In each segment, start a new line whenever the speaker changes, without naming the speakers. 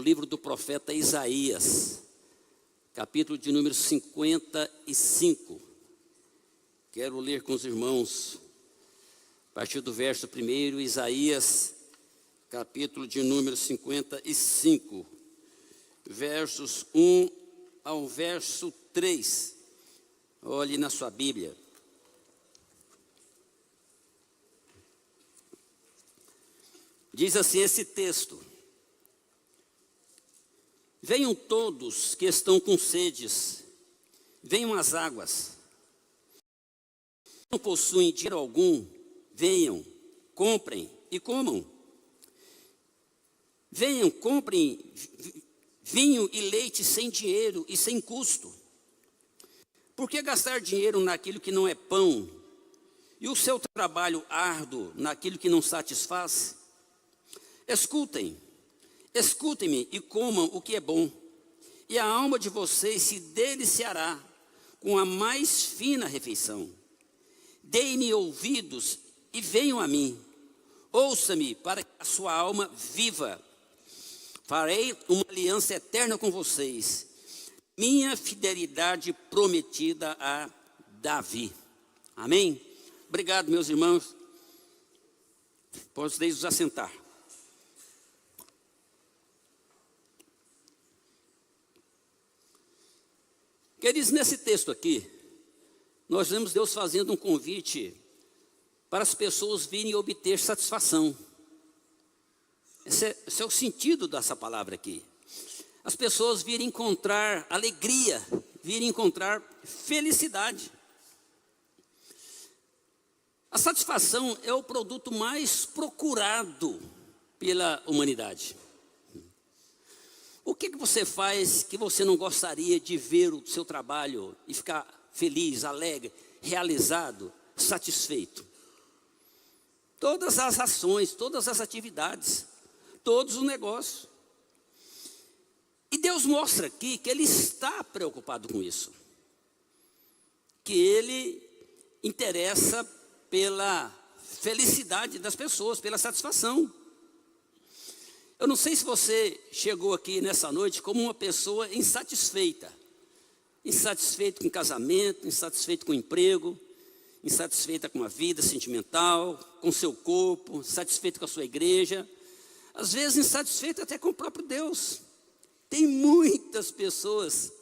livro do profeta Isaías, capítulo de número 55. Quero ler com os irmãos, a partir do verso 1, Isaías, capítulo de número 55, versos 1 ao verso 3. Olhe na sua Bíblia. Diz assim esse texto: venham todos que estão com sedes, venham às águas. Não possuem dinheiro algum, venham, comprem e comam. Venham, comprem vinho e leite sem dinheiro e sem custo. Por que gastar dinheiro naquilo que não é pão, e o seu trabalho árduo naquilo que não satisfaz? Escutem-me e comam o que é bom, e a alma de vocês se deliciará com a mais fina refeição. Deem-me ouvidos e venham a mim, ouça-me para que a sua alma viva. Farei uma aliança eterna com vocês, minha fidelidade prometida a Davi. Amém? Obrigado, meus irmãos. Podeis vos assentar. Queridos, nesse texto aqui, nós vemos Deus fazendo um convite para as pessoas virem obter satisfação. Esse é o sentido dessa palavra aqui. As pessoas virem encontrar alegria, virem encontrar felicidade. A satisfação é o produto mais procurado pela humanidade. O que você faz que você não gostaria de ver o seu trabalho e ficar feliz, alegre, realizado, satisfeito? Todas as ações, todas as atividades, todos os negócios. E Deus mostra aqui que Ele está preocupado com isso. Que Ele interessa pela felicidade das pessoas, pela satisfação. Eu não sei se você chegou aqui nessa noite como uma pessoa insatisfeita. Insatisfeito com o casamento, insatisfeito com o emprego, insatisfeita com a vida sentimental, com o seu corpo, insatisfeito com a sua igreja. Às vezes insatisfeito até com o próprio Deus. Tem muitas pessoas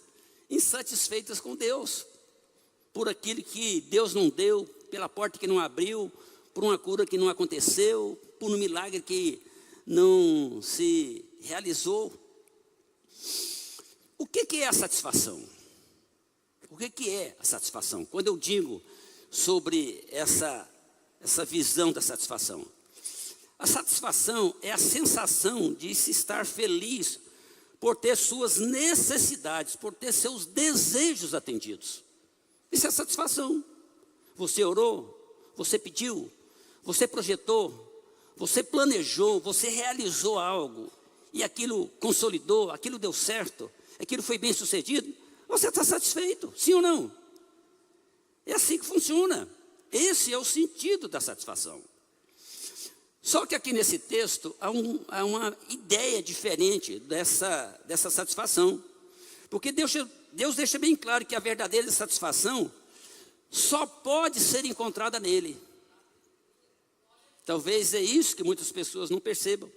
insatisfeitas com Deus, por aquilo que Deus não deu, pela porta que não abriu, por uma cura que não aconteceu, por um milagre que não se realizou. O que é a satisfação? O que é a satisfação? Quando eu digo sobre essa visão da satisfação, a satisfação é a sensação de se estar feliz por ter suas necessidades, por ter seus desejos atendidos. Isso é satisfação. Você orou, você pediu, você projetou, você planejou, você realizou algo, e aquilo consolidou, aquilo deu certo, aquilo foi bem sucedido, você está satisfeito, sim ou não? É assim que funciona. Esse é o sentido da satisfação. Só que aqui nesse texto há uma ideia diferente dessa satisfação. Porque Deus deixa bem claro que a verdadeira satisfação só pode ser encontrada nele. Talvez é isso que muitas pessoas não percebam.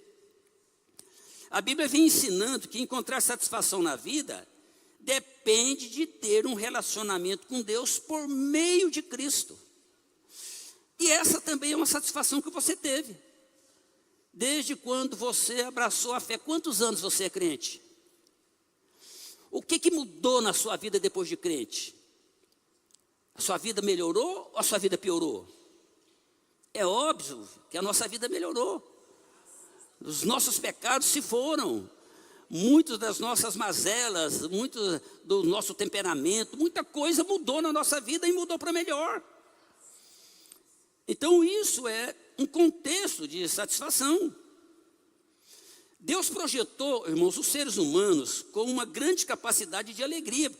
A Bíblia vem ensinando que encontrar satisfação na vida depende de ter um relacionamento com Deus por meio de Cristo. E essa também é uma satisfação que você teve. Desde quando você abraçou a fé. Quantos anos você é crente? O que mudou na sua vida depois de crente? A sua vida melhorou ou a sua vida piorou? É óbvio que a nossa vida melhorou. Os nossos pecados se foram. Muitas das nossas mazelas, muito do nosso temperamento, muita coisa mudou na nossa vida e mudou para melhor. Então isso é um contexto de satisfação. Deus projetou, irmãos, os seres humanos com uma grande capacidade de alegria,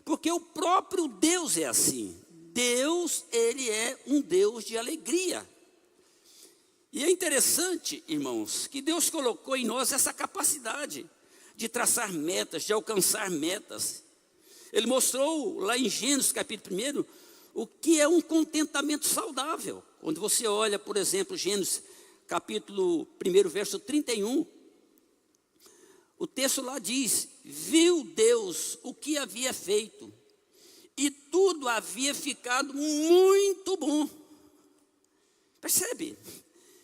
porque o próprio Deus é assim. Deus, Ele é um Deus de alegria. E é interessante, irmãos, que Deus colocou em nós essa capacidade. de traçar metas, de alcançar metas. Ele mostrou lá em Gênesis capítulo 1 o que é um contentamento saudável. Quando você olha, por exemplo, Gênesis capítulo 1, verso 31, o texto lá diz: viu Deus o que havia feito, e tudo havia ficado muito bom. Percebe?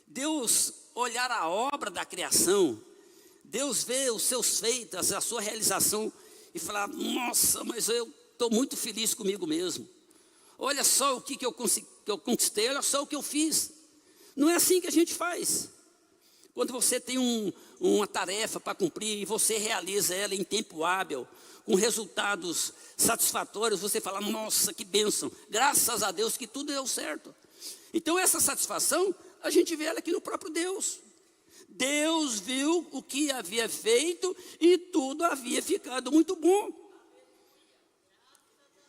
Deus olhar a obra da criação, Deus vê os seus feitos, a sua realização, e falar: nossa, mas eu estou muito feliz comigo mesmo. Olha só o que eu conquistei, olha só o que eu fiz. Não é assim que a gente faz. Quando você tem uma tarefa para cumprir e você realiza ela em tempo hábil, com resultados satisfatórios, você fala: nossa, que bênção, graças a Deus que tudo deu certo. Então essa satisfação, a gente vê ela aqui no próprio Deus. Deus viu o que havia feito e tudo havia ficado muito bom.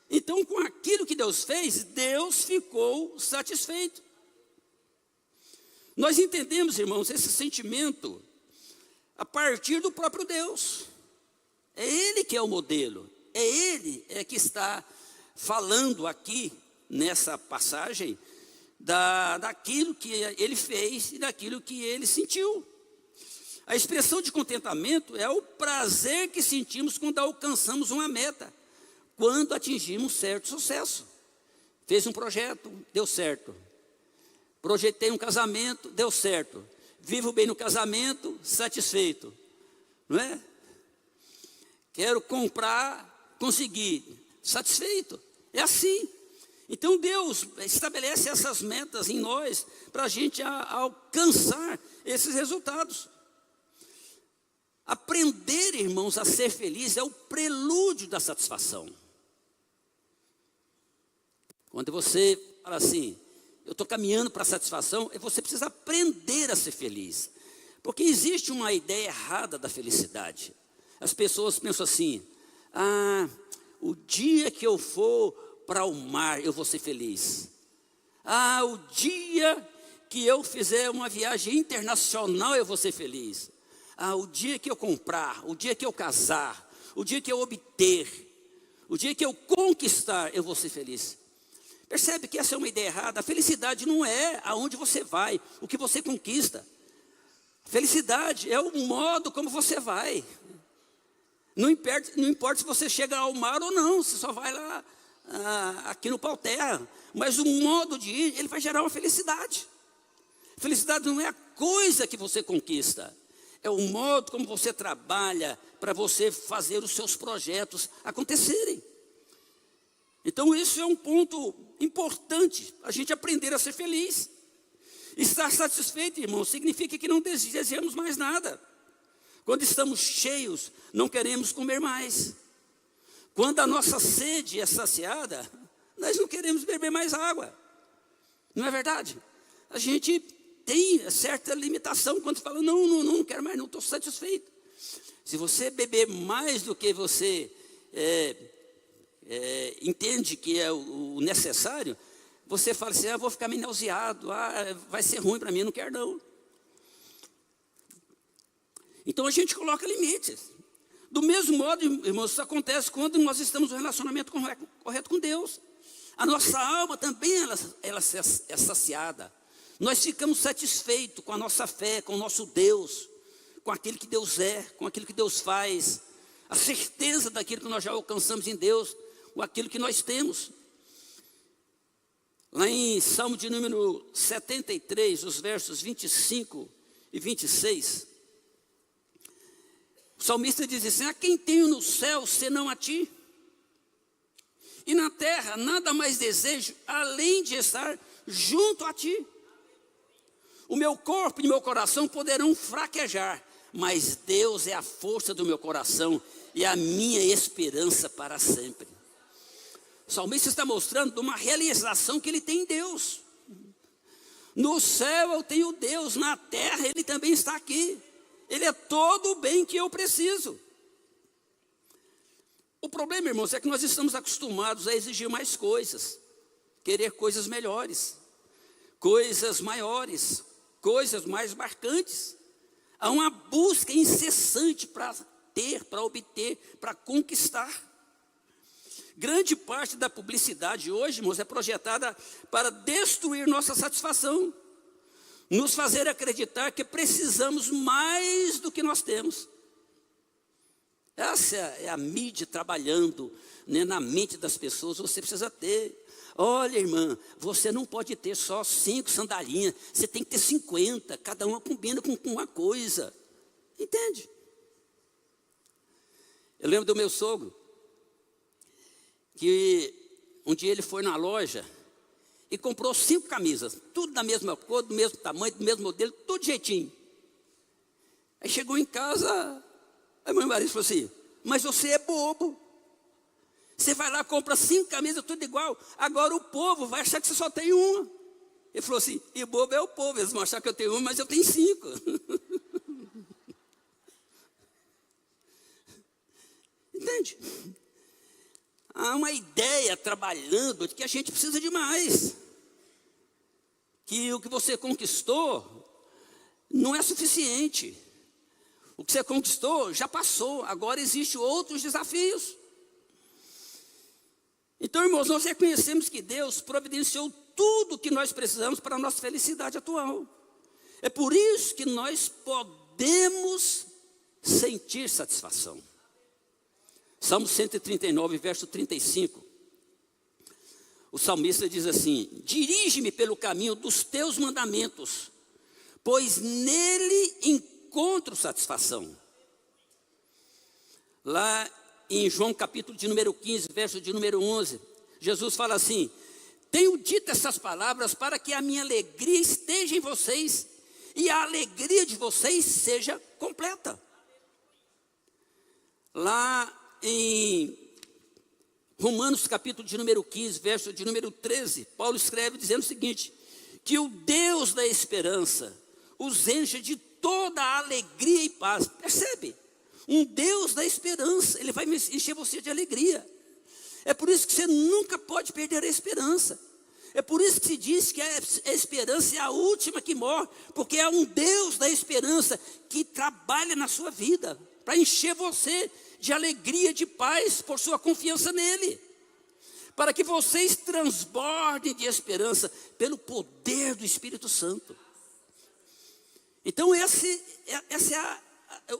Então, com aquilo que Deus fez, Deus ficou satisfeito. Nós entendemos, irmãos, esse sentimento a partir do próprio Deus. É Ele que é o modelo, é Ele que está falando aqui nessa passagem daquilo que Ele fez e daquilo que Ele sentiu. A expressão de contentamento é o prazer que sentimos quando alcançamos uma meta, quando atingimos certo sucesso. Fez um projeto, deu certo. Projetei um casamento, deu certo. Vivo bem no casamento, satisfeito. Não é? Quero comprar, consegui, satisfeito. É assim. Então Deus estabelece essas metas em nós para a gente alcançar esses resultados. Aprender, irmãos, a ser feliz é o prelúdio da satisfação. Quando você fala assim: eu estou caminhando para a satisfação, você precisa aprender a ser feliz. Porque existe uma ideia errada da felicidade. As pessoas pensam assim: o dia que eu for para o mar, eu vou ser feliz. O dia que eu fizer uma viagem internacional, eu vou ser feliz. O dia que eu comprar, o dia que eu casar, o dia que eu obter, o dia que eu conquistar, eu vou ser feliz. Percebe que essa é uma ideia errada. A felicidade não é aonde você vai, o que você conquista. Felicidade é o modo como você vai. Não importa se você chega ao mar ou não, você só vai lá aqui no pau-terra. Mas o modo de ir, ele vai gerar uma felicidade. Felicidade não é a coisa que você conquista, é o modo como você trabalha para você fazer os seus projetos acontecerem. Então isso é um ponto importante, a gente aprender a ser feliz. Estar satisfeito, irmão, significa que não desejamos mais nada. Quando estamos cheios, não queremos comer mais. Quando a nossa sede é saciada, nós não queremos beber mais água. Não é verdade? A gente tem certa limitação quando fala: não quero mais, não estou satisfeito. Se você beber mais do que você entende que é o necessário, você fala assim: vou ficar meio nauseado, vai ser ruim para mim, não quero não. Então a gente coloca limites. Do mesmo modo, irmãos, isso acontece quando nós estamos no relacionamento correto com Deus. A nossa alma também ela é saciada. Nós ficamos satisfeitos com a nossa fé, com o nosso Deus, com aquilo que Deus é, com aquilo que Deus faz, a certeza daquilo que nós já alcançamos em Deus, com aquilo que nós temos. Lá em Salmo de número 73, os versos 25 e 26, o salmista diz assim: a quem tenho no céu senão a ti? E na terra nada mais desejo além de estar junto a ti. O meu corpo e meu coração poderão fraquejar, mas Deus é a força do meu coração e a minha esperança para sempre. O salmista está mostrando uma realização que ele tem em Deus. No céu eu tenho Deus, na terra Ele também está aqui. Ele é todo o bem que eu preciso. O problema, irmãos, é que nós estamos acostumados a exigir mais coisas, querer coisas melhores, coisas maiores, coisas mais marcantes. Há uma busca incessante para ter, para obter, para conquistar. Grande parte da publicidade hoje, irmãos, é projetada para destruir nossa satisfação, nos fazer acreditar que precisamos mais do que nós temos. Essa é a mídia trabalhando, né, na mente das pessoas. Você precisa ter. Olha, irmã, você não pode ter só 5 sandalinhas, você tem que ter 50, cada uma combina com uma coisa. Entende? Eu lembro do meu sogro, que um dia ele foi na loja e comprou 5 camisas, tudo da mesma cor, do mesmo tamanho, do mesmo modelo, tudo jeitinho. Aí chegou em casa, a mãe Marisa falou assim: mas você é bobo. Você vai lá, compra 5 camisas, tudo igual. Agora o povo vai achar que você só tem uma. Ele falou assim: e bobo é o povo, eles vão achar que eu tenho uma, mas eu tenho 5. Entende? Há uma ideia trabalhando de que a gente precisa de mais. Que o que você conquistou não é suficiente. O que você conquistou já passou, agora existem outros desafios. Então, irmãos, nós reconhecemos que Deus providenciou tudo o que nós precisamos para a nossa felicidade atual. É por isso que nós podemos sentir satisfação. Salmo 139, verso 35. O salmista diz assim: dirige-me pelo caminho dos teus mandamentos, pois nele encontro satisfação. Lá em João capítulo de número 15, verso de número 11, Jesus fala assim: tenho dito essas palavras para que a minha alegria esteja em vocês e a alegria de vocês seja completa. Lá em Romanos capítulo de número 15, verso de número 13, Paulo escreve dizendo o seguinte: que o Deus da esperança os encha de toda a alegria e paz. Percebe? Um Deus da esperança, Ele vai encher você de alegria. É por isso que você nunca pode perder a esperança. É por isso que se diz que a esperança é a última que morre, porque é um Deus da esperança que trabalha na sua vida, para encher você de alegria, de paz, por sua confiança nele. Para que vocês transbordem de esperança pelo poder do Espírito Santo. Então esse é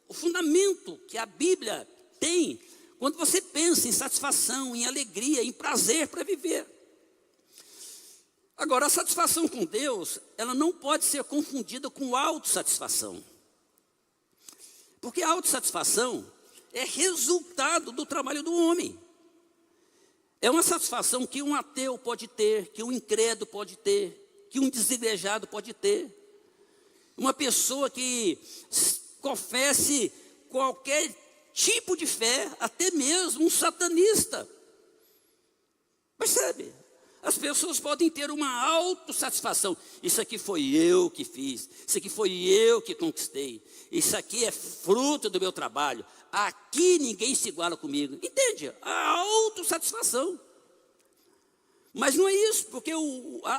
o fundamento que a Bíblia tem quando você pensa em satisfação, em alegria, em prazer para viver. Agora, a satisfação com Deus, ela não pode ser confundida com autossatisfação. Porque a autossatisfação é resultado do trabalho do homem. É uma satisfação que um ateu pode ter, que um incrédulo pode ter, que um desigrejado pode ter. Uma pessoa que confesse qualquer tipo de fé, até mesmo um satanista. Percebe? As pessoas podem ter uma autossatisfação. Isso aqui foi eu que fiz, isso aqui foi eu que conquistei, isso aqui é fruto do meu trabalho, aqui ninguém se iguala comigo. Entende? A autossatisfação. Mas não é isso, porque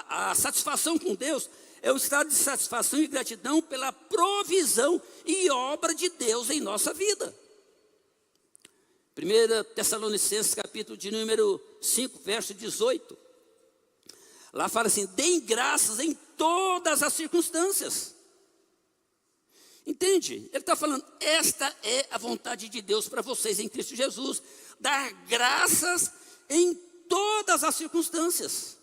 a satisfação com Deus é o estado de satisfação e gratidão pela provisão e obra de Deus em nossa vida. 1 Tessalonicenses capítulo de número 5, verso 18. Lá fala assim: deem graças em todas as circunstâncias. Entende? Ele está falando, esta é a vontade de Deus para vocês em Cristo Jesus. Dar graças em todas as circunstâncias.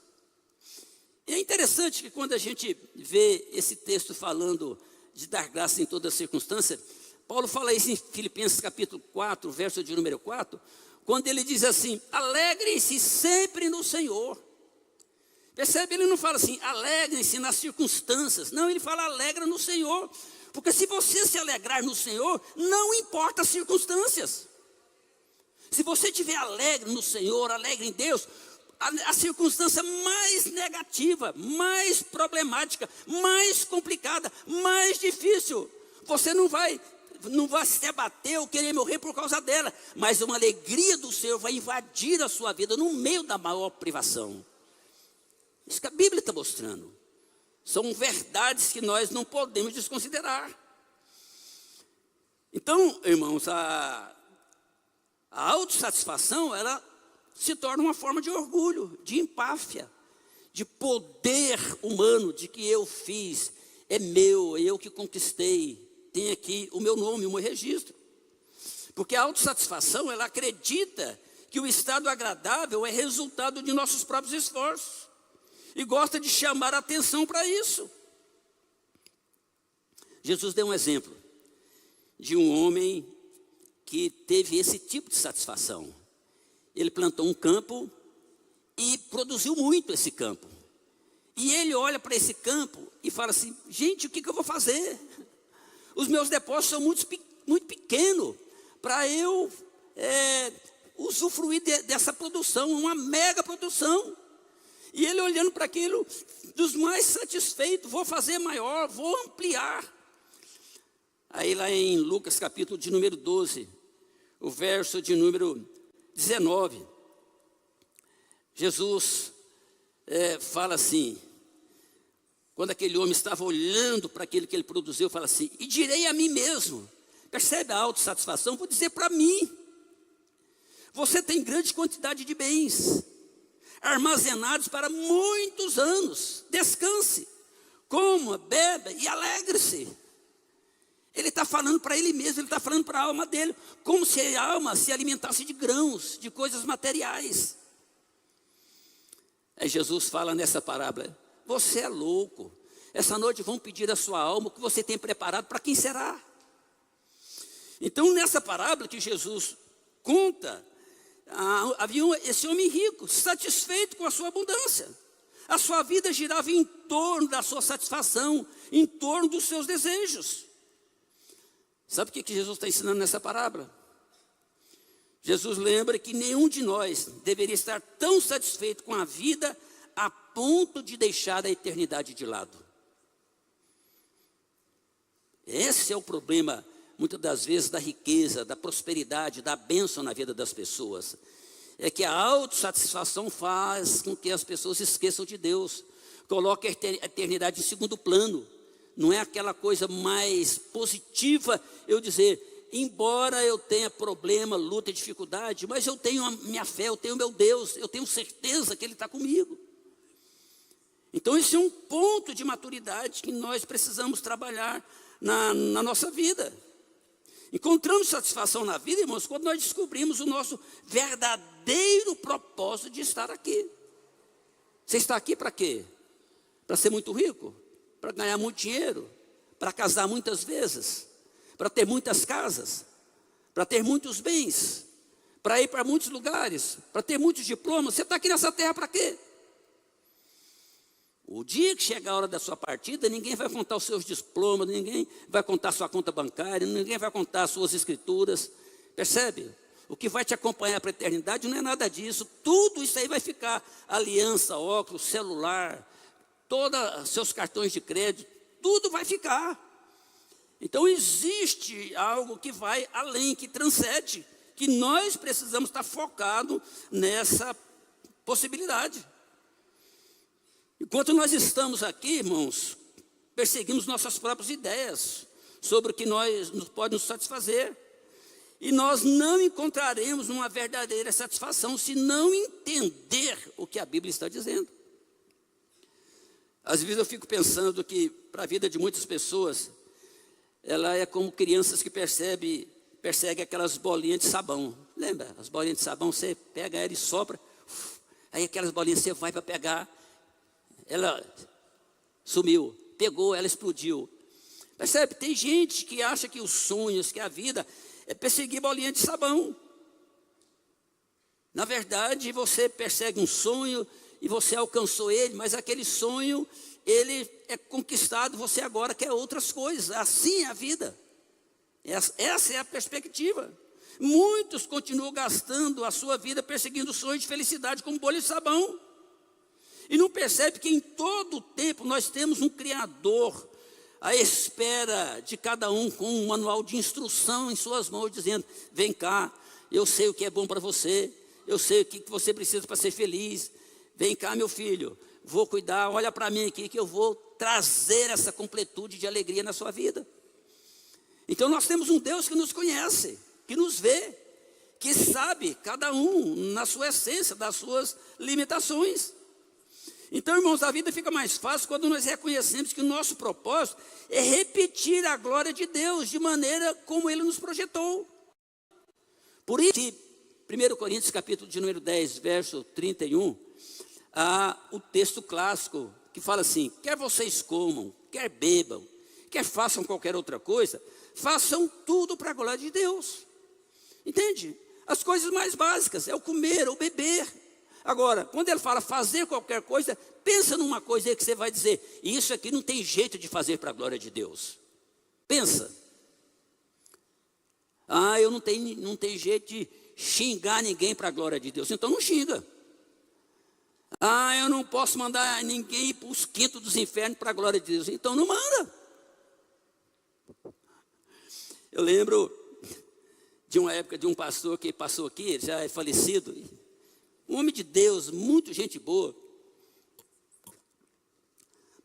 E é interessante que quando a gente vê esse texto falando de dar graça em todas as circunstâncias, Paulo fala isso em Filipenses capítulo 4, verso de número 4, quando ele diz assim: alegrem-se sempre no Senhor. Percebe? Ele não fala assim, alegrem-se nas circunstâncias. Não, ele fala, alegra no Senhor. Porque se você se alegrar no Senhor, não importa as circunstâncias. Se você estiver alegre no Senhor, alegre em Deus, a circunstância mais negativa, mais problemática, mais complicada, mais difícil, você não vai se abater ou querer morrer por causa dela, mas uma alegria do Senhor vai invadir a sua vida no meio da maior privação. Isso que a Bíblia está mostrando. São verdades que nós não podemos desconsiderar. Então, irmãos, a autossatisfação, ela se torna uma forma de orgulho, de empáfia, de poder humano, de que eu fiz, é meu, é eu que conquistei, tem aqui o meu nome, o meu registro. Porque a autossatisfação, ela acredita que o estado agradável é resultado de nossos próprios esforços e gosta de chamar a atenção para isso. Jesus deu um exemplo de um homem que teve esse tipo de satisfação. Ele plantou um campo e produziu muito esse campo. E ele olha para esse campo e fala assim: gente, o que eu vou fazer? Os meus depósitos são muito pequenos para eu usufruir dessa produção, uma mega produção. E ele olhando para aquilo, dos mais satisfeitos, vou fazer maior, vou ampliar. Aí lá em Lucas capítulo de número 12, o verso de número 19, Jesus fala assim, quando aquele homem estava olhando para aquilo que ele produziu, fala assim: e direi a mim mesmo, percebe a autossatisfação? Vou dizer para mim, você tem grande quantidade de bens, armazenados para muitos anos, descanse, coma, beba e alegre-se. Ele está falando para ele mesmo, ele está falando para a alma dele, como se a alma se alimentasse de grãos, de coisas materiais. Aí Jesus fala nessa parábola: você é louco, essa noite vão pedir a sua alma o que você tem preparado, para quem será? Então nessa parábola que Jesus conta, havia esse homem rico, satisfeito com a sua abundância. A sua vida girava em torno da sua satisfação, em torno dos seus desejos. Sabe o que Jesus está ensinando nessa parábola? Jesus lembra que nenhum de nós deveria estar tão satisfeito com a vida a ponto de deixar a eternidade de lado. Esse é o problema, muitas das vezes, da riqueza, da prosperidade, da bênção na vida das pessoas. É que a autossatisfação faz com que as pessoas esqueçam de Deus, coloquem a eternidade em segundo plano. Não é aquela coisa mais positiva eu dizer: embora eu tenha problema, luta, dificuldade, mas eu tenho a minha fé, eu tenho o meu Deus, eu tenho certeza que Ele está comigo. Então esse é um ponto de maturidade que nós precisamos trabalhar na nossa vida. Encontramos satisfação na vida, irmãos, quando nós descobrimos o nosso verdadeiro propósito de estar aqui. Você está aqui para quê? Para ser muito rico? Para ganhar muito dinheiro? Para casar muitas vezes? Para ter muitas casas? Para ter muitos bens? Para ir para muitos lugares? Para ter muitos diplomas? Você está aqui nessa terra para quê? O dia que chegar a hora da sua partida, ninguém vai contar os seus diplomas, ninguém vai contar a sua conta bancária, ninguém vai contar as suas escrituras. Percebe? O que vai te acompanhar para a eternidade não é nada disso. Tudo isso aí vai ficar: aliança, óculos, celular, todos os seus cartões de crédito, tudo vai ficar. Então existe algo que vai além, que transcende, que nós precisamos estar focados nessa possibilidade. Enquanto nós estamos aqui, irmãos, perseguimos nossas próprias ideias sobre o que pode nos satisfazer. E nós não encontraremos uma verdadeira satisfação se não entender o que a Bíblia está dizendo. Às vezes eu fico pensando que para a vida de muitas pessoas, ela é como crianças que perseguem aquelas bolinhas de sabão. Lembra? As bolinhas de sabão, você pega ela e sopra, aí aquelas bolinhas você vai para pegar, ela sumiu, pegou, ela explodiu. Percebe? Tem gente que acha que os sonhos, que a vida é perseguir bolinha de sabão. Na verdade, você persegue um sonho e você alcançou ele, mas aquele sonho, ele é conquistado, você agora quer outras coisas. Assim é a vida. Essa é a perspectiva. Muitos continuam gastando a sua vida perseguindo sonhos de felicidade como bolha de sabão. E não percebe que em todo o tempo nós temos um Criador à espera de cada um, com um manual de instrução em suas mãos, dizendo: vem cá, eu sei o que é bom para você, eu sei o que você precisa para ser feliz. Vem cá, meu filho, vou cuidar, olha para mim aqui que eu vou trazer essa completude de alegria na sua vida. Então nós temos um Deus que nos conhece, que nos vê, que sabe cada um na sua essência, das suas limitações. Então, irmãos, a vida fica mais fácil quando nós reconhecemos que o nosso propósito é repetir a glória de Deus de maneira como Ele nos projetou. Por isso, 1 Coríntios capítulo de número 10, verso 31, há o texto clássico que fala assim: quer vocês comam, quer bebam, quer façam qualquer outra coisa, façam tudo para a glória de Deus. Entende? As coisas mais básicas é o comer, o beber. Agora, quando ele fala fazer qualquer coisa, pensa numa coisa aí que você vai dizer: isso aqui não tem jeito de fazer para a glória de Deus. Pensa. Eu não tenho jeito de xingar ninguém para a glória de Deus. Então não xinga. Eu não posso mandar ninguém ir para os quintos dos infernos para a glória de Deus. Então não manda. Eu lembro de uma época de um pastor que passou aqui, ele já é falecido. Um homem de Deus, muito gente boa.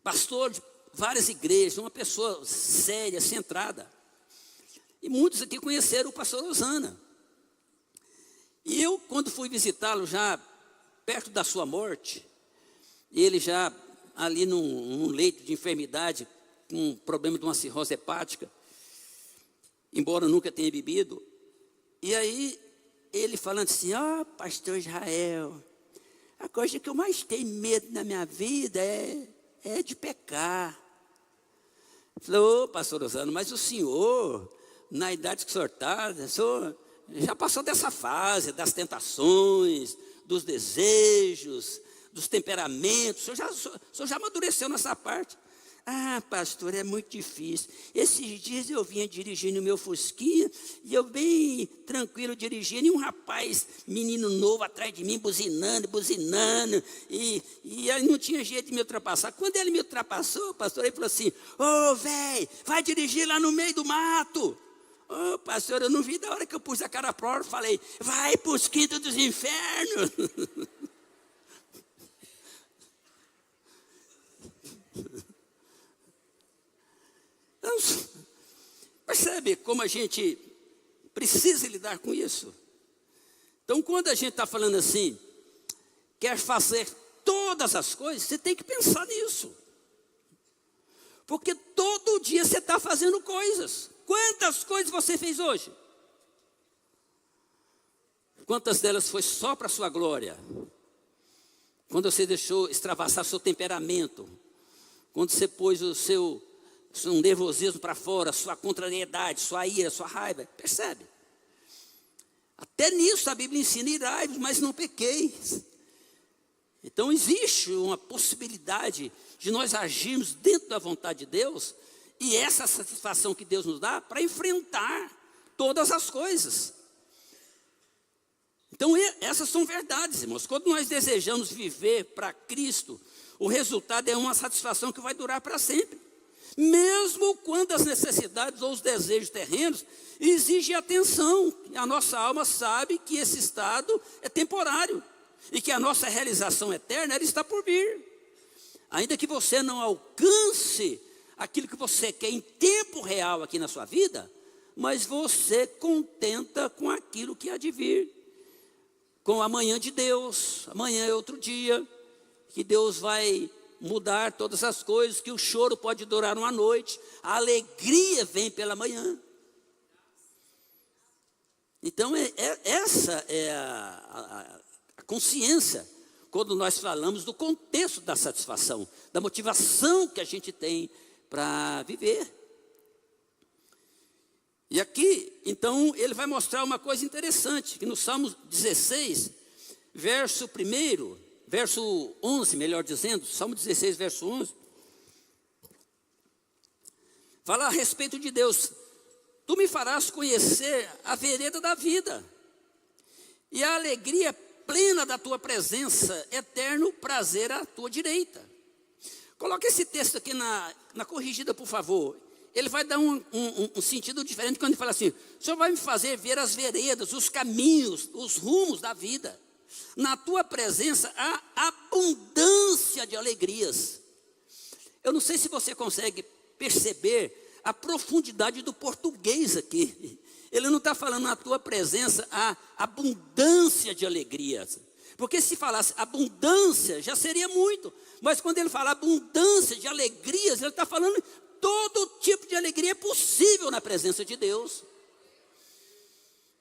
Pastor de várias igrejas, uma pessoa séria, centrada. E muitos aqui conheceram o pastor Osana. E eu, quando fui visitá-lo já perto da sua morte, ele já ali num leito de enfermidade, com um problema de uma cirrose hepática, embora nunca tenha bebido. E aí, ele falando assim: pastor Israel, a coisa que eu mais tenho medo na minha vida é de pecar. Falou: pastor Osana, mas o senhor, na idade que o senhor está, o senhor já passou dessa fase das tentações, dos desejos, dos temperamentos, o senhor já amadureceu nessa parte. Pastor, é muito difícil. Esses dias eu vinha dirigindo o meu Fusquinha, e eu bem tranquilo dirigindo, e um rapaz, menino novo, atrás de mim, buzinando, e aí não tinha jeito de me ultrapassar. Quando ele me ultrapassou, pastor, ele falou assim: velho, vai dirigir lá no meio do mato. Pastor, eu não vi da hora que eu pus a cara para fora, falei: vai para os quintos dos infernos. Então, percebe como a gente precisa lidar com isso? Então, quando a gente está falando assim, quer fazer todas as coisas, você tem que pensar nisso. Porque todo dia você está fazendo coisas. Quantas coisas você fez hoje? Quantas delas foi só para a sua glória? Quando você deixou extravasar seu temperamento, quando você pôs o seu nervosismo para fora, sua contrariedade, sua ira, sua raiva, percebe? Até nisso a Bíblia ensina: irai-vos, mas não pequeis. Então existe uma possibilidade de nós agirmos dentro da vontade de Deus, e essa satisfação que Deus nos dá para enfrentar todas as coisas. Então essas são verdades, irmãos. Quando nós desejamos viver para Cristo, o resultado é uma satisfação que vai durar para sempre. Mesmo quando as necessidades ou os desejos terrenos exigem atenção. A nossa alma sabe que esse estado é temporário e que a nossa realização eterna ela está por vir. Ainda que você não alcance aquilo que você quer em tempo real aqui na sua vida, mas você contenta com aquilo que há de vir, com amanhã de Deus. Amanhã é outro dia, que Deus vai mudar todas as coisas, que o choro pode durar uma noite, a alegria vem pela manhã. Então essa é a consciência, quando nós falamos do contexto da satisfação, da motivação que a gente tem para viver. E aqui, então, ele vai mostrar uma coisa interessante, que no Salmo 16, verso 11, melhor dizendo, Salmo 16, verso 11, fala a respeito de Deus: tu me farás conhecer a vereda da vida, e a alegria plena da tua presença, eterno prazer à tua direita. Coloque esse texto aqui na corrigida, por favor. Ele vai dar um sentido diferente quando ele fala assim: o Senhor vai me fazer ver as veredas, os caminhos, os rumos da vida. Na tua presença há abundância de alegrias. Eu não sei se você consegue perceber a profundidade do português aqui. Ele não está falando na tua presença a abundância de alegrias. Porque se falasse abundância, já seria muito. Mas quando ele fala abundância de alegrias, ele está falando todo tipo de alegria possível na presença de Deus.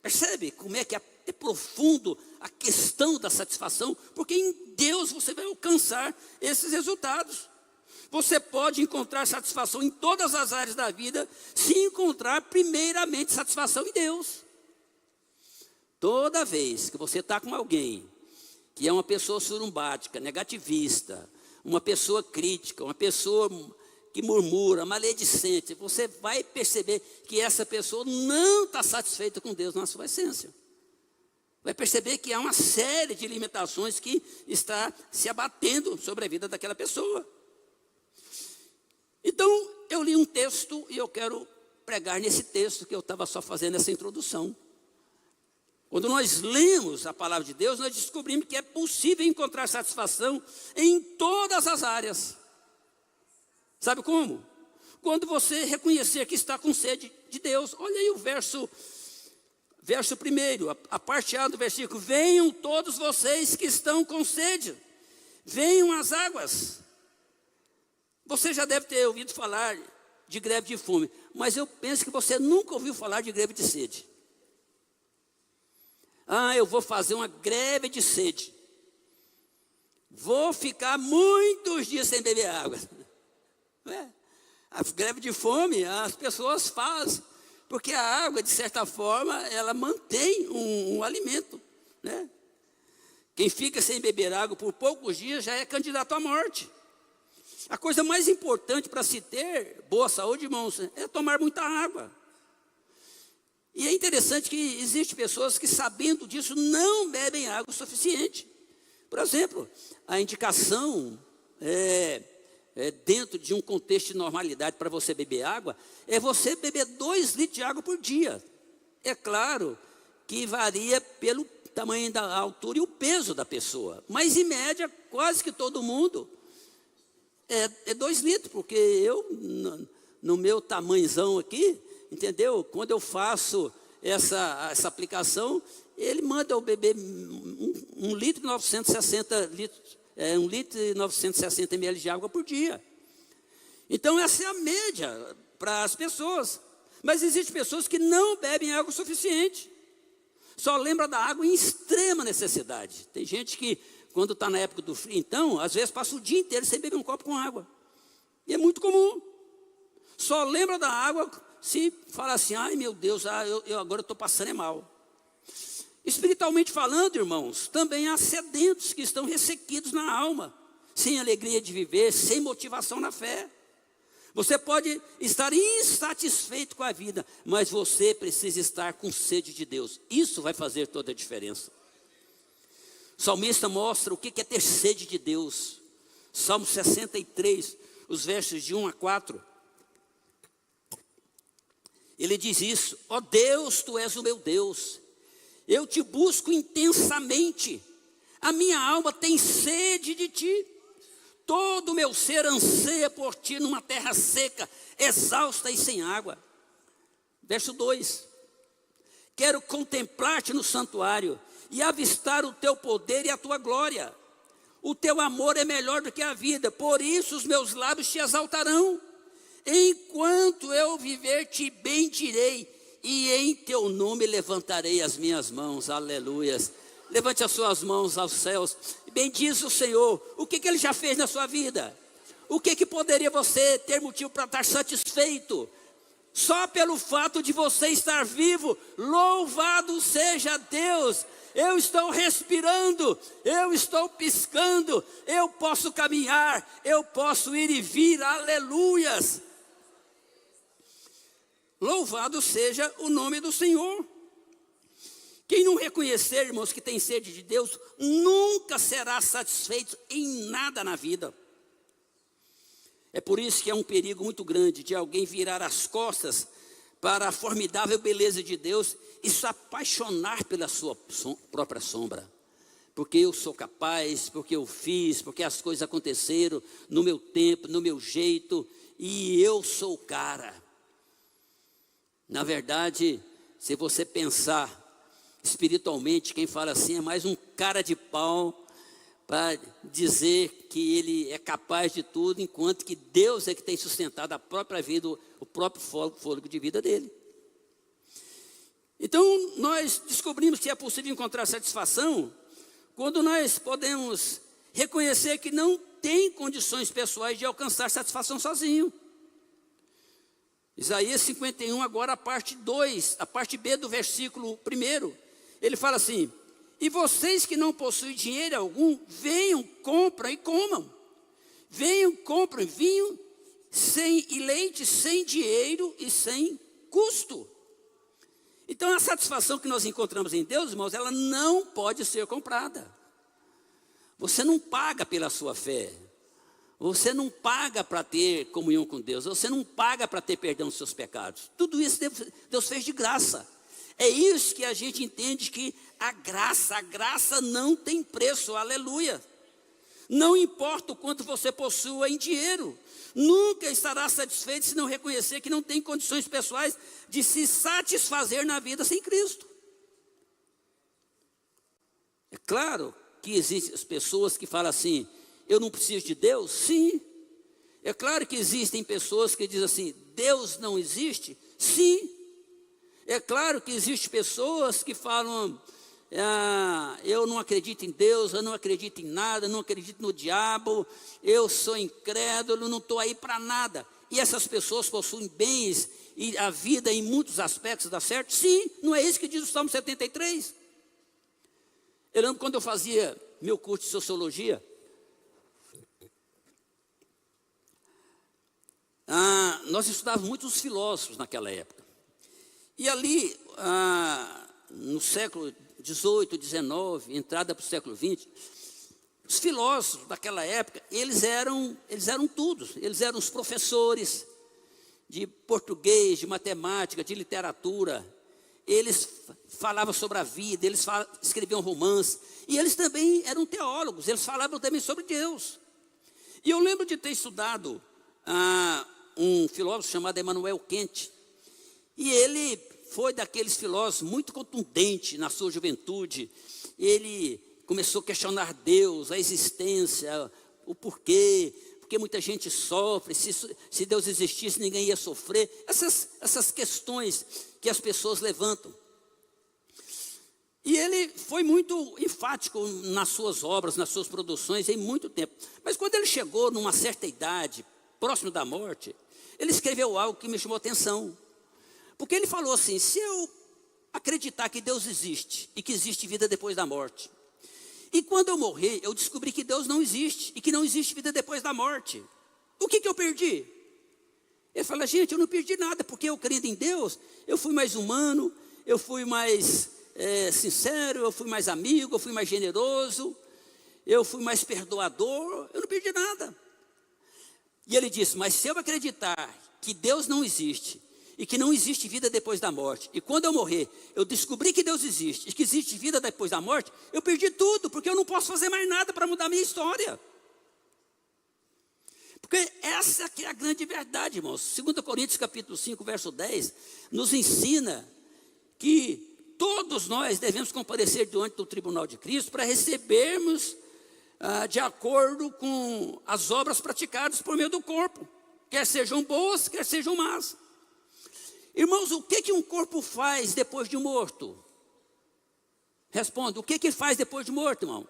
Percebe como é que é profundo a questão da satisfação? Porque em Deus você vai alcançar esses resultados. Você pode encontrar satisfação em todas as áreas da vida, se encontrar primeiramente satisfação em Deus. Toda vez que você está com alguém que é uma pessoa surumbática, negativista, uma pessoa crítica, uma pessoa que murmura, maledicente, você vai perceber que essa pessoa não está satisfeita com Deus na sua essência. Vai perceber que há uma série de limitações que está se abatendo sobre a vida daquela pessoa. Então, eu li um texto e eu quero pregar nesse texto que eu estava só fazendo essa introdução. Quando nós lemos a palavra de Deus, nós descobrimos que é possível encontrar satisfação em todas as áreas. Sabe como? Quando você reconhecer que está com sede de Deus. Olha aí o verso primeiro, a parte A do versículo. Venham todos vocês que estão com sede, venham às águas. Você já deve ter ouvido falar de greve de fome, mas eu penso que você nunca ouviu falar de greve de sede. Eu vou fazer uma greve de sede. Vou ficar muitos dias sem beber água. A greve de fome as pessoas fazem, porque a água, de certa forma, ela mantém um alimento, né? Quem fica sem beber água por poucos dias já é candidato à morte. A coisa mais importante para se ter boa saúde, irmãos, é tomar muita água. E é interessante que existem pessoas que, sabendo disso, não bebem água o suficiente. Por exemplo, a indicação dentro de um contexto de normalidade para você beber água, é você beber 2 litros de água por dia. É claro que varia pelo tamanho da altura e o peso da pessoa. Mas, em média, quase que todo mundo é 2 litros, porque eu, no meu tamanhozão aqui, entendeu? Quando eu faço essa aplicação, ele manda eu beber 1 litro e 960 litros, 1 litro e 960 ml de água por dia. Então essa é a média para as pessoas. Mas existem pessoas que não bebem água o suficiente. Só lembra da água em extrema necessidade. Tem gente que, quando está na época do frio, então, às vezes passa o dia inteiro sem beber um copo com água. E é muito comum. Só lembra da água se fala assim, ai meu Deus, eu agora estou passando mal. Espiritualmente falando, irmãos, também há sedentos que estão ressequidos na alma, sem alegria de viver, sem motivação na fé. Você pode estar insatisfeito com a vida, mas você precisa estar com sede de Deus. Isso vai fazer toda a diferença. O salmista mostra o que é ter sede de Deus. Salmo 63, os versos de 1 a 4. Ele diz isso: ó Deus, tu és o meu Deus, eu te busco intensamente, a minha alma tem sede de ti, todo o meu ser anseia por ti numa terra seca, exausta e sem água. Verso 2: quero contemplar-te no santuário e avistar o teu poder e a tua glória. O teu amor é melhor do que a vida, por isso os meus lábios te exaltarão. Enquanto eu viver, te bendirei, e em teu nome levantarei as minhas mãos. Aleluias. Levante as suas mãos aos céus. Bendiz o Senhor. O que Ele já fez na sua vida? O que poderia você ter motivo para estar satisfeito? Só pelo fato de você estar vivo. Louvado seja Deus. Eu estou respirando, eu estou piscando, eu posso caminhar, eu posso ir e vir. Aleluias. Louvado seja o nome do Senhor. Quem não reconhecer, irmãos, que tem sede de Deus, nunca será satisfeito em nada na vida. É por isso que é um perigo muito grande de alguém virar as costas para a formidável beleza de Deus e se apaixonar pela sua própria sombra. Porque eu sou capaz, porque eu fiz, porque as coisas aconteceram no meu tempo, no meu jeito, e eu sou o cara. Na verdade, se você pensar espiritualmente, quem fala assim é mais um cara de pau para dizer que ele é capaz de tudo, enquanto que Deus é que tem sustentado a própria vida, o próprio fôlego de vida dele. Então, nós descobrimos que é possível encontrar satisfação quando nós podemos reconhecer que não tem condições pessoais de alcançar satisfação sozinho. Isaías 51, agora a parte 2, a parte B do versículo 1, ele fala assim: e vocês que não possuem dinheiro algum, venham, compram e comam. Venham, comprem vinho e leite sem dinheiro e sem custo. Então a satisfação que nós encontramos em Deus, irmãos, ela não pode ser comprada. Você não paga pela sua fé. Você não paga para ter comunhão com Deus. Você não paga para ter perdão dos seus pecados. Tudo isso Deus fez de graça. É isso que a gente entende, que a graça não tem preço, aleluia. Não importa o quanto você possua em dinheiro, nunca estará satisfeito se não reconhecer que não tem condições pessoais de se satisfazer na vida sem Cristo. É claro que existem as pessoas que falam assim: eu não preciso de Deus? Sim. É claro que existem pessoas que dizem assim: Deus não existe? Sim. É claro que existem pessoas que falam: eu não acredito em Deus, eu não acredito em nada, eu não acredito no diabo, eu sou incrédulo, não estou aí para nada. E essas pessoas possuem bens e a vida em muitos aspectos dá certo? Sim, não é isso que diz o Salmo 73? Eu lembro quando eu fazia meu curso de Sociologia, nós estudávamos muito os filósofos naquela época. E ali, no século 18, 19, entrada para o século 20, os filósofos daquela época, eles eram tudo. Eles eram os professores de português, de matemática, de literatura. Eles falavam sobre a vida, eles escreviam romances. E eles também eram teólogos, eles falavam também sobre Deus. E eu lembro de ter estudado um filósofo chamado Immanuel Kant. E ele foi daqueles filósofos muito contundente na sua juventude. Ele começou a questionar Deus, a existência, o porquê, porque muita gente sofre, se Deus existisse ninguém ia sofrer. Essas questões que as pessoas levantam. E ele foi muito enfático nas suas obras, nas suas produções, em muito tempo. Mas quando ele chegou numa certa idade, próximo da morte, ele escreveu algo que me chamou a atenção. Porque ele falou assim: se eu acreditar que Deus existe e que existe vida depois da morte, e quando eu morrer, eu descobri que Deus não existe e que não existe vida depois da morte, o que eu perdi? Ele fala: gente, eu não perdi nada, porque eu crendo em Deus, eu fui mais humano, eu fui mais sincero, eu fui mais amigo, eu fui mais generoso, eu fui mais perdoador, eu não perdi nada. E ele disse: mas se eu acreditar que Deus não existe e que não existe vida depois da morte, e quando eu morrer, eu descobri que Deus existe e que existe vida depois da morte, eu perdi tudo, porque eu não posso fazer mais nada para mudar a minha história. Porque essa que é a grande verdade, irmãos. 2 Coríntios capítulo 5, verso 10, nos ensina que todos nós devemos comparecer diante do tribunal de Cristo para recebermos de acordo com as obras praticadas por meio do corpo, quer sejam boas, quer sejam más. Irmãos, o que um corpo faz depois de morto? Responda, o que faz depois de morto, irmão?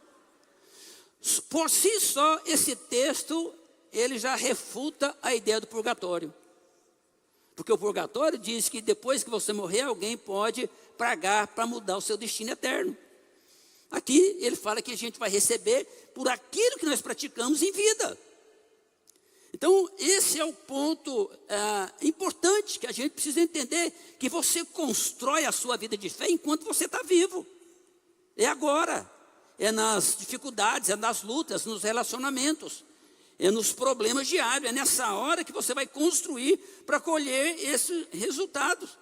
Por si só, esse texto, ele já refuta a ideia do purgatório. Porque o purgatório diz que depois que você morrer, alguém pode pagar para mudar o seu destino eterno. Aqui ele fala que a gente vai receber por aquilo que nós praticamos em vida. Então esse é o ponto importante que a gente precisa entender, que você constrói a sua vida de fé enquanto você está vivo. É agora, é nas dificuldades, é nas lutas, nos relacionamentos, é nos problemas diários, é nessa hora que você vai construir para colher esses resultados.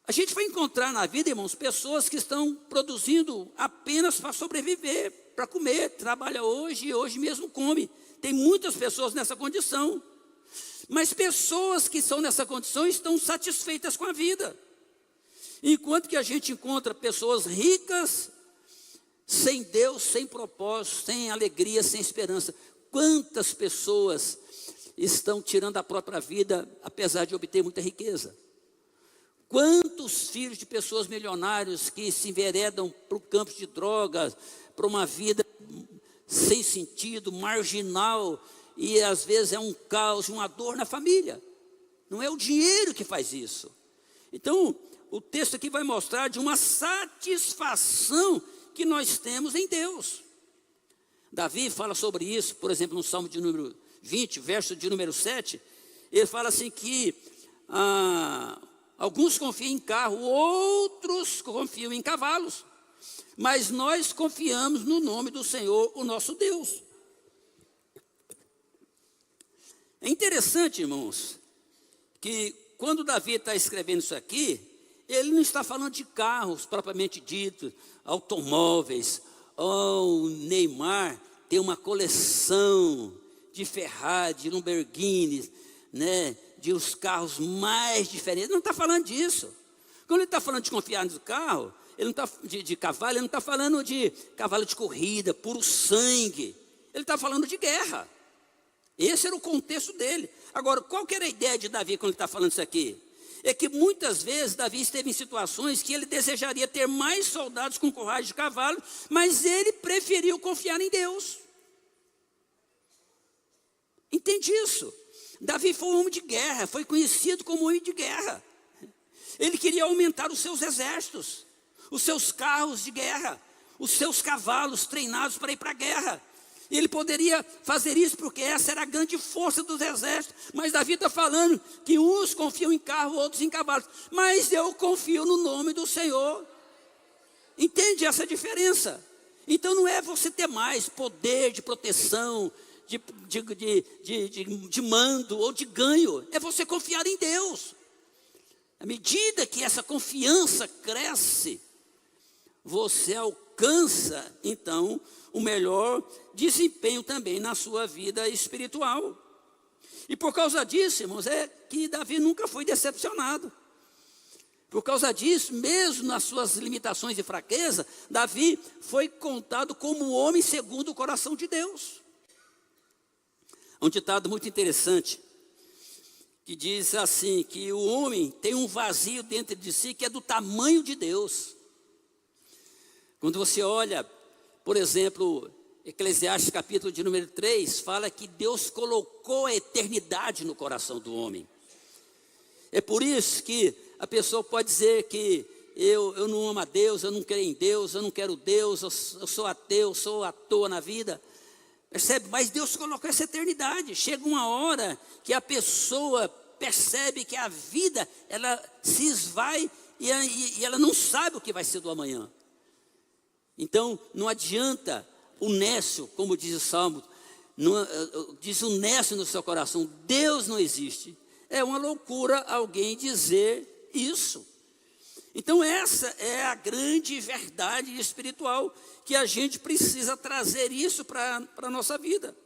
A gente vai encontrar na vida, irmãos, pessoas que estão produzindo apenas para sobreviver, para comer, trabalha hoje e hoje mesmo come. Tem muitas pessoas nessa condição. Mas pessoas que são nessa condição estão satisfeitas com a vida. Enquanto que a gente encontra pessoas ricas, sem Deus, sem propósito, sem alegria, sem esperança. Quantas pessoas estão tirando a própria vida, apesar de obter muita riqueza? Quantos filhos de pessoas milionários que se enveredam para o campo de drogas, para uma vida sem sentido, marginal, e às vezes é um caos, uma dor na família. Não é o dinheiro que faz isso. Então, o texto aqui vai mostrar de uma satisfação que nós temos em Deus. Davi fala sobre isso, por exemplo, no Salmo de número 20, verso de número 7, ele fala assim que alguns confiam em carro, outros confiam em cavalos, mas nós confiamos no nome do Senhor, o nosso Deus. É interessante, irmãos, que quando Davi está escrevendo isso aqui, ele não está falando de carros propriamente dito, automóveis. O Neymar tem uma coleção de Ferrari, de Lamborghini, né, de os carros mais diferentes. Ele não está falando disso. Quando ele está falando de confiar no carro, ele não está de cavalo, ele não está falando de cavalo de corrida, puro sangue. Ele está falando de guerra. Esse era o contexto dele. Agora, qual que era a ideia de Davi quando ele está falando isso aqui? É que muitas vezes Davi esteve em situações que ele desejaria ter mais soldados com coragem de cavalo, mas ele preferiu confiar em Deus. Entende isso? Davi foi um homem de guerra, foi conhecido como homem de guerra. Ele queria aumentar os seus exércitos, os seus carros de guerra, os seus cavalos treinados para ir para a guerra. E ele poderia fazer isso porque essa era a grande força dos exércitos. Mas Davi está falando que uns confiam em carro, outros em cavalos. Mas eu confio no nome do Senhor. Entende essa diferença? Então não é você ter mais poder de proteção, de mando ou de ganho. É você confiar em Deus. À medida que essa confiança cresce, você alcança, então, o melhor desempenho também na sua vida espiritual. E por causa disso, irmãos, é que Davi nunca foi decepcionado. Por causa disso, mesmo nas suas limitações e fraqueza, Davi foi contado como homem segundo o coração de Deus. Um ditado muito interessante, que diz assim, que o homem tem um vazio dentro de si que é do tamanho de Deus. Quando você olha, por exemplo, Eclesiastes capítulo de número 3, fala que Deus colocou a eternidade no coração do homem. É por isso que a pessoa pode dizer que eu não amo a Deus, eu não creio em Deus, eu não quero Deus, eu sou ateu, sou à toa na vida. Percebe? Mas Deus colocou essa eternidade. Chega uma hora que a pessoa percebe que a vida, ela se esvai e ela não sabe o que vai ser do amanhã. Então, não adianta o nécio, como diz o Salmo, diz o nécio no seu coração, Deus não existe. É uma loucura alguém dizer isso. Então, essa é a grande verdade espiritual, que a gente precisa trazer isso para a nossa vida.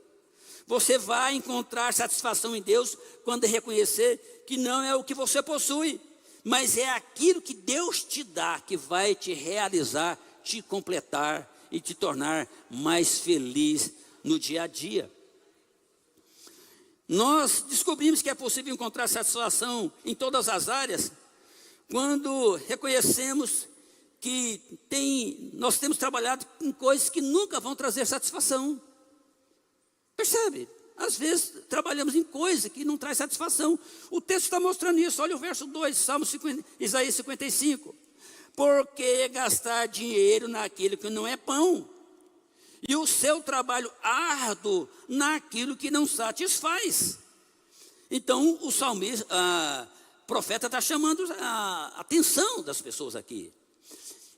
Você vai encontrar satisfação em Deus quando reconhecer que não é o que você possui, mas é aquilo que Deus te dá, que vai te realizar, te completar e te tornar mais feliz no dia a dia. Nós descobrimos que é possível encontrar satisfação em todas as áreas quando reconhecemos que nós temos trabalhado com coisas que nunca vão trazer satisfação. Percebe? Às vezes trabalhamos em coisas que não traz satisfação. O texto está mostrando isso. Olha o verso 2, Isaías 55. Por que gastar dinheiro naquilo que não é pão? E o seu trabalho árduo naquilo que não satisfaz. Então o salmista, profeta está chamando a atenção das pessoas aqui.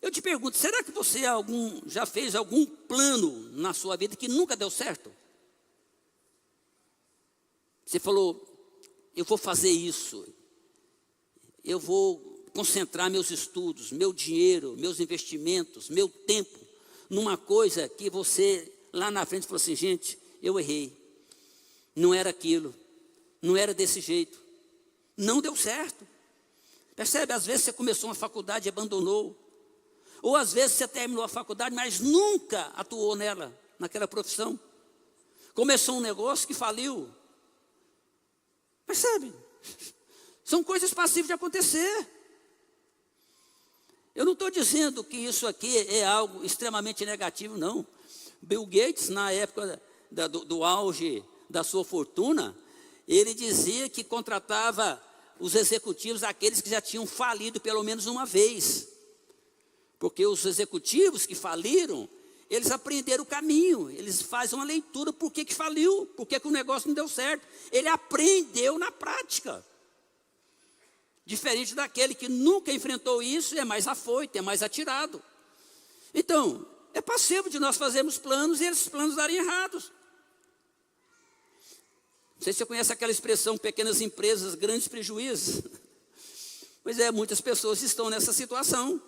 Eu te pergunto, será que você já fez algum plano na sua vida que nunca deu certo? Você falou, eu vou fazer isso, eu vou concentrar meus estudos, meu dinheiro, meus investimentos, meu tempo, numa coisa que você lá na frente falou assim, gente, eu errei, não era aquilo, não era desse jeito. Não deu certo. Percebe? Às vezes você começou uma faculdade e abandonou. Ou às vezes você terminou a faculdade, mas nunca atuou nela, naquela profissão. Começou um negócio que faliu. Percebe? São coisas passíveis de acontecer. Eu não estou dizendo que isso aqui é algo extremamente negativo, não. Bill Gates, na época do auge da sua fortuna, ele dizia que contratava os executivos, aqueles que já tinham falido pelo menos uma vez. Porque os executivos que faliram, eles aprenderam o caminho, eles fazem uma leitura, por que faliu, por que o negócio não deu certo. Ele aprendeu na prática. Diferente daquele que nunca enfrentou isso, é mais afoito, é mais atirado. Então, é passível de nós fazermos planos e esses planos darem errados. Não sei se você conhece aquela expressão, pequenas empresas, grandes prejuízos. Pois é, muitas pessoas estão nessa situação.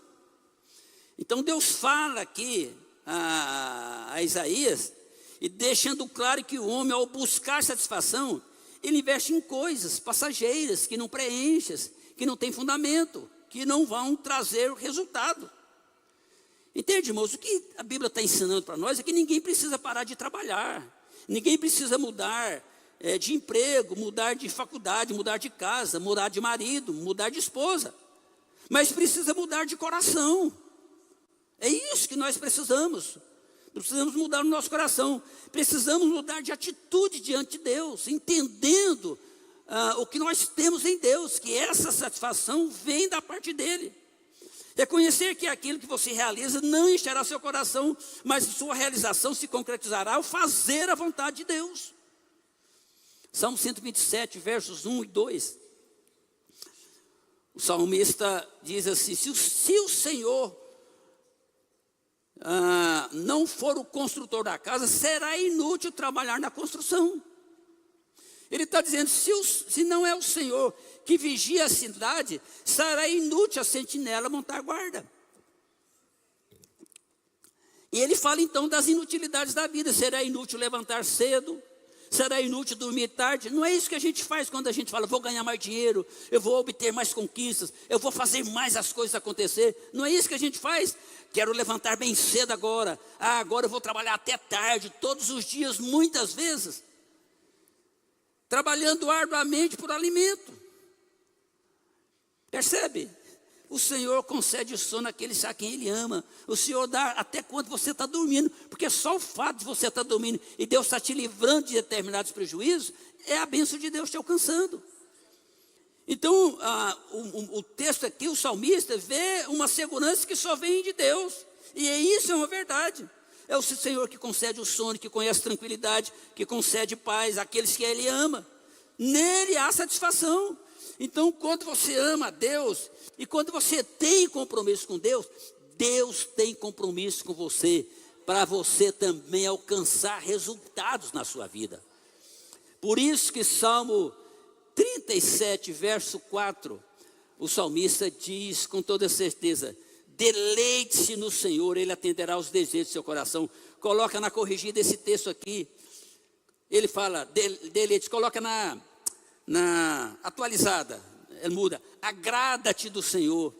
Então Deus fala aqui a Isaías, e deixando claro que o homem, ao buscar satisfação, ele investe em coisas passageiras, que não preenchem, que não têm fundamento, que não vão trazer resultado. Entende, irmãos? O que a Bíblia está ensinando para nós é que ninguém precisa parar de trabalhar, ninguém precisa mudar de emprego, mudar de faculdade, mudar de casa, mudar de marido, mudar de esposa, mas precisa mudar de coração. É isso que nós precisamos. Precisamos mudar o nosso coração. Precisamos mudar de atitude diante de Deus, entendendo o que nós temos em Deus, que essa satisfação vem da parte dEle. Reconhecer que aquilo que você realiza não encherá seu coração, mas sua realização se concretizará ao fazer a vontade de Deus. Salmo 127, versos 1 e 2. O salmista diz assim: se o Senhor não for o construtor da casa, será inútil trabalhar na construção. Ele está dizendo, se não é o Senhor que vigia a cidade, será inútil a sentinela montar guarda. E ele fala então das inutilidades da vida. Será inútil levantar cedo, será inútil dormir tarde. Não é isso que a gente faz quando a gente fala, vou ganhar mais dinheiro, eu vou obter mais conquistas, eu vou fazer mais as coisas acontecer. Não é isso que a gente faz. Quero levantar bem cedo agora. Agora eu vou trabalhar até tarde, todos os dias, muitas vezes. Trabalhando arduamente por alimento. Percebe? O Senhor concede o sono àqueles a quem Ele ama. O Senhor dá até quando você está dormindo. Porque só o fato de você estar dormindo e Deus está te livrando de determinados prejuízos, é a bênção de Deus te alcançando. Então, o texto aqui, o salmista vê uma segurança que só vem de Deus. E isso é uma verdade. É o Senhor que concede o sono, que conhece tranquilidade, que concede paz àqueles que Ele ama. Nele há satisfação. Então, quando você ama a Deus, e quando você tem compromisso com Deus, Deus tem compromisso com você, para você também alcançar resultados na sua vida. Por isso que Salmo 37, verso 4, o salmista diz com toda certeza, deleite-se no Senhor, Ele atenderá aos desejos do seu coração. Coloca na corrigida esse texto aqui, ele fala, deleite, coloca na atualizada, ele muda, agrada-te do Senhor.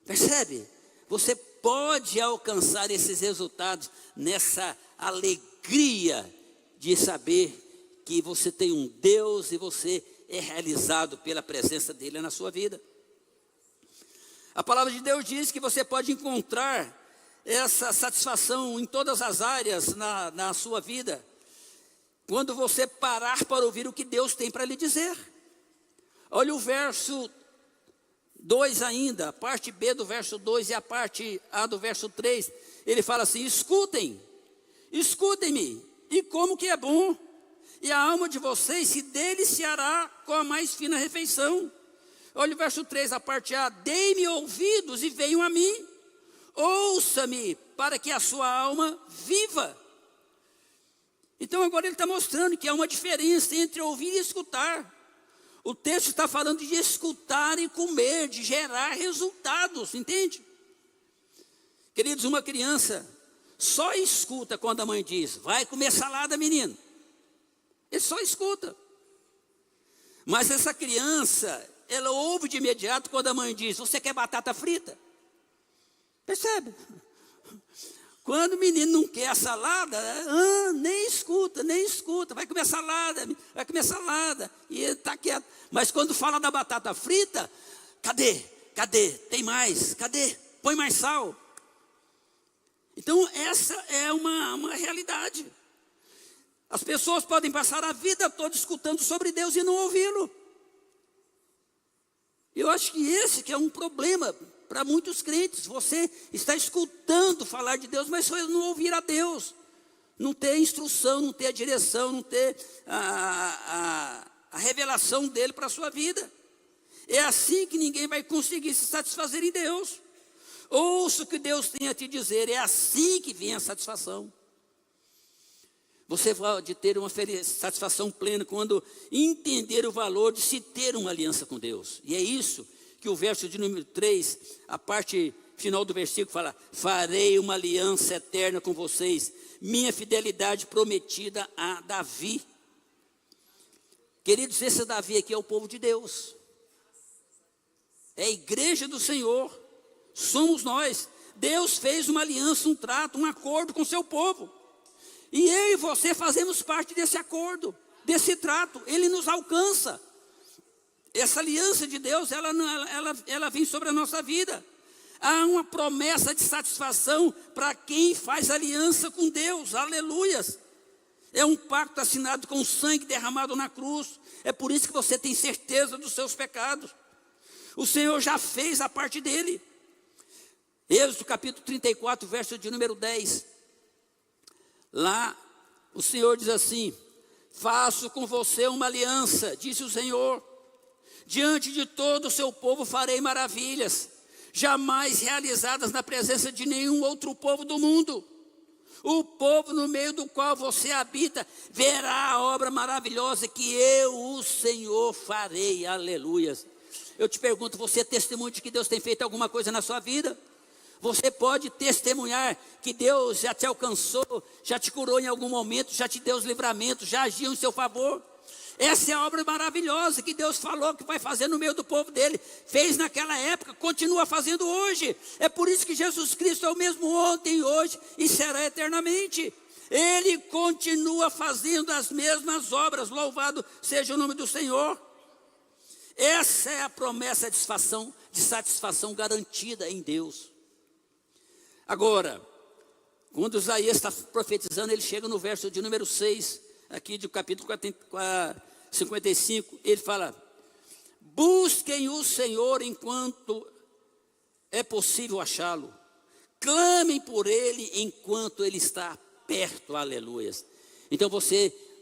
Percebe? Você pode alcançar esses resultados nessa alegria de saber que você tem um Deus e você é realizado pela presença dEle na sua vida. A palavra de Deus diz que você pode encontrar essa satisfação em todas as áreas na sua vida, quando você parar para ouvir o que Deus tem para lhe dizer. Olha o verso 2 ainda, a parte B do verso 2 e a parte A do verso 3. Ele fala assim, escutem-me, e como que é bom, e a alma de vocês se deliciará com a mais fina refeição. Olha o verso 3, a parte A, dei-me ouvidos e venham a mim, ouça-me para que a sua alma viva. Então agora ele está mostrando que há uma diferença entre ouvir e escutar. O texto está falando de escutar e comer, de gerar resultados, entende? Queridos, uma criança só escuta quando a mãe diz, vai comer salada, menino. Ele só escuta. Mas essa criança, ela ouve de imediato quando a mãe diz: você quer batata frita? Percebe? Quando o menino não quer a salada, nem escuta, vai comer salada, e ele está quieto. Mas quando fala da batata frita, cadê? Tem mais? Cadê? Põe mais sal. Então essa é uma realidade. As pessoas podem passar a vida toda escutando sobre Deus e não ouvi-lo. Eu acho que esse que é um problema para muitos crentes. Você está escutando falar de Deus, mas não ouvir a Deus. Não ter instrução, não ter a direção, não ter a revelação dele para a sua vida. É assim que ninguém vai conseguir se satisfazer em Deus. Ouça o que Deus tem a te dizer, é assim que vem a satisfação. Você pode ter uma satisfação plena quando entender o valor de se ter uma aliança com Deus. E é isso que o verso de número 3, a parte final do versículo fala: farei uma aliança eterna com vocês, minha fidelidade prometida a Davi. Queridos, esse Davi aqui é o povo de Deus. É a igreja do Senhor. Somos nós. Deus fez uma aliança, um trato, um acordo com o seu povo. E eu e você fazemos parte desse acordo, desse trato. Ele nos alcança. Essa aliança de Deus, ela vem sobre a nossa vida. Há uma promessa de satisfação para quem faz aliança com Deus. Aleluias. É um pacto assinado com o sangue derramado na cruz. É por isso que você tem certeza dos seus pecados. O Senhor já fez a parte dele. Êxodo capítulo 34, verso de número 10. Lá o Senhor diz assim: faço com você uma aliança, disse o Senhor. Diante de todo o seu povo farei maravilhas, jamais realizadas na presença de nenhum outro povo do mundo. O povo no meio do qual você habita verá a obra maravilhosa que eu, o Senhor, farei. Aleluias. Eu te pergunto, você é testemunho de que Deus tem feito alguma coisa na sua vida? Você pode testemunhar que Deus já te alcançou, já te curou em algum momento, já te deu os livramentos, já agiu em seu favor? Essa é a obra maravilhosa que Deus falou que vai fazer no meio do povo dele. Fez naquela época, continua fazendo hoje. É por isso que Jesus Cristo é o mesmo ontem, hoje e será eternamente. Ele continua fazendo as mesmas obras. Louvado seja o nome do Senhor. Essa é a promessa de satisfação garantida em Deus. Agora, quando Isaías está profetizando, ele chega no verso de número 6, aqui do capítulo 55, ele fala: busquem o Senhor enquanto é possível achá-lo, clamem por ele enquanto ele está perto, aleluias. Então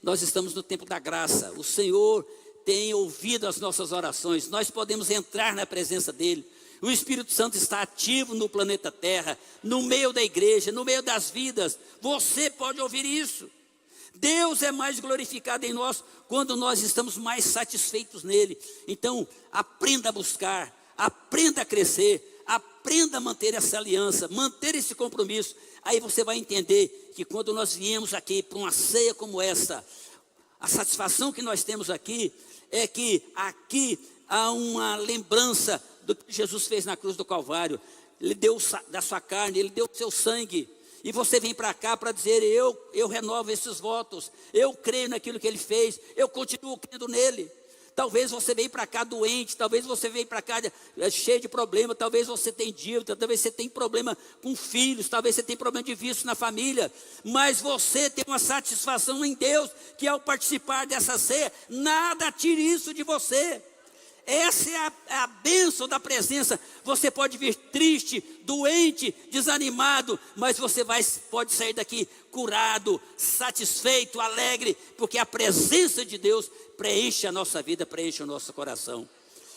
nós estamos no tempo da graça, o Senhor tem ouvido as nossas orações, nós podemos entrar na presença dele. O Espírito Santo está ativo no planeta Terra, no meio da igreja, no meio das vidas. Você pode ouvir isso. Deus é mais glorificado em nós quando nós estamos mais satisfeitos nele. Então, aprenda a buscar, aprenda a crescer, aprenda a manter essa aliança, manter esse compromisso. Aí você vai entender que quando nós viemos aqui para uma ceia como essa, a satisfação que nós temos aqui é que aqui há uma lembrança do que Jesus fez na cruz do Calvário. Ele deu da sua carne, ele deu o seu sangue. E você vem para cá para dizer: eu renovo esses votos, eu creio naquilo que ele fez, eu continuo crendo nele. Talvez você venha para cá doente, talvez você venha para cá cheio de problema, talvez você tenha dívida, talvez você tenha problema com filhos, talvez você tenha problema de vício na família, mas você tem uma satisfação em Deus, que ao participar dessa ceia, nada tire isso de você. Essa é a bênção da presença. Você pode vir triste, doente, desanimado, mas você pode sair daqui curado, satisfeito, alegre, porque a presença de Deus preenche a nossa vida, preenche o nosso coração.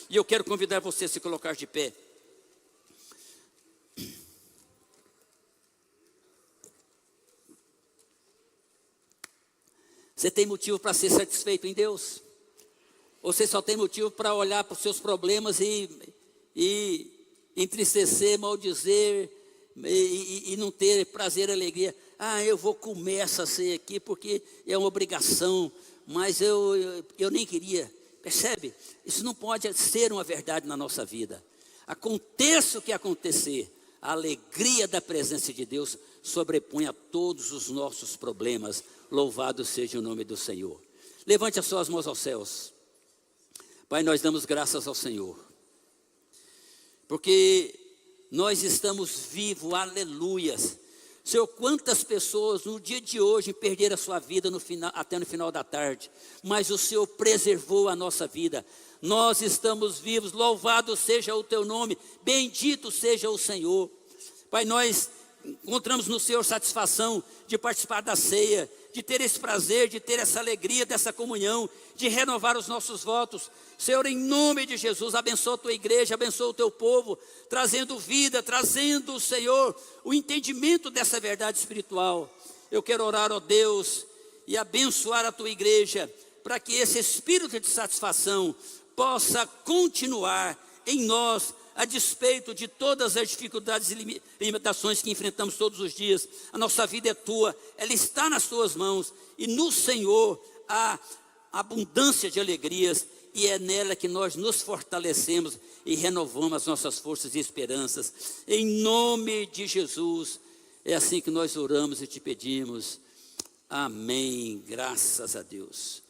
E eu quero convidar você a se colocar de pé. Você tem motivo para ser satisfeito em Deus? Ou você só tem motivo para olhar para os seus problemas e entristecer, maldizer e não ter prazer e alegria? Eu vou comer essa ceia aqui porque é uma obrigação, mas eu nem queria. Percebe? Isso não pode ser uma verdade na nossa vida. Aconteça o que acontecer, a alegria da presença de Deus sobrepõe a todos os nossos problemas. Louvado seja o nome do Senhor. Levante as suas mãos aos céus. Pai, nós damos graças ao Senhor, porque nós estamos vivos, aleluias. Senhor, quantas pessoas no dia de hoje perderam a sua vida até no final da tarde, mas o Senhor preservou a nossa vida. Nós estamos vivos, louvado seja o teu nome, bendito seja o Senhor. Pai, nós encontramos no Senhor satisfação de participar da ceia, de ter esse prazer, de ter essa alegria dessa comunhão, de renovar os nossos votos. Senhor, em nome de Jesus, abençoa a tua igreja, abençoa o teu povo, trazendo vida, trazendo, Senhor, o entendimento dessa verdade espiritual. Eu quero orar, ó Deus, e abençoar a tua igreja, para que esse espírito de satisfação possa continuar em nós, a despeito de todas as dificuldades e limitações que enfrentamos todos os dias. A nossa vida é tua, ela está nas tuas mãos, e no Senhor há abundância de alegrias, e é nela que nós nos fortalecemos e renovamos as nossas forças e esperanças. Em nome de Jesus, é assim que nós oramos e te pedimos. Amém, graças a Deus.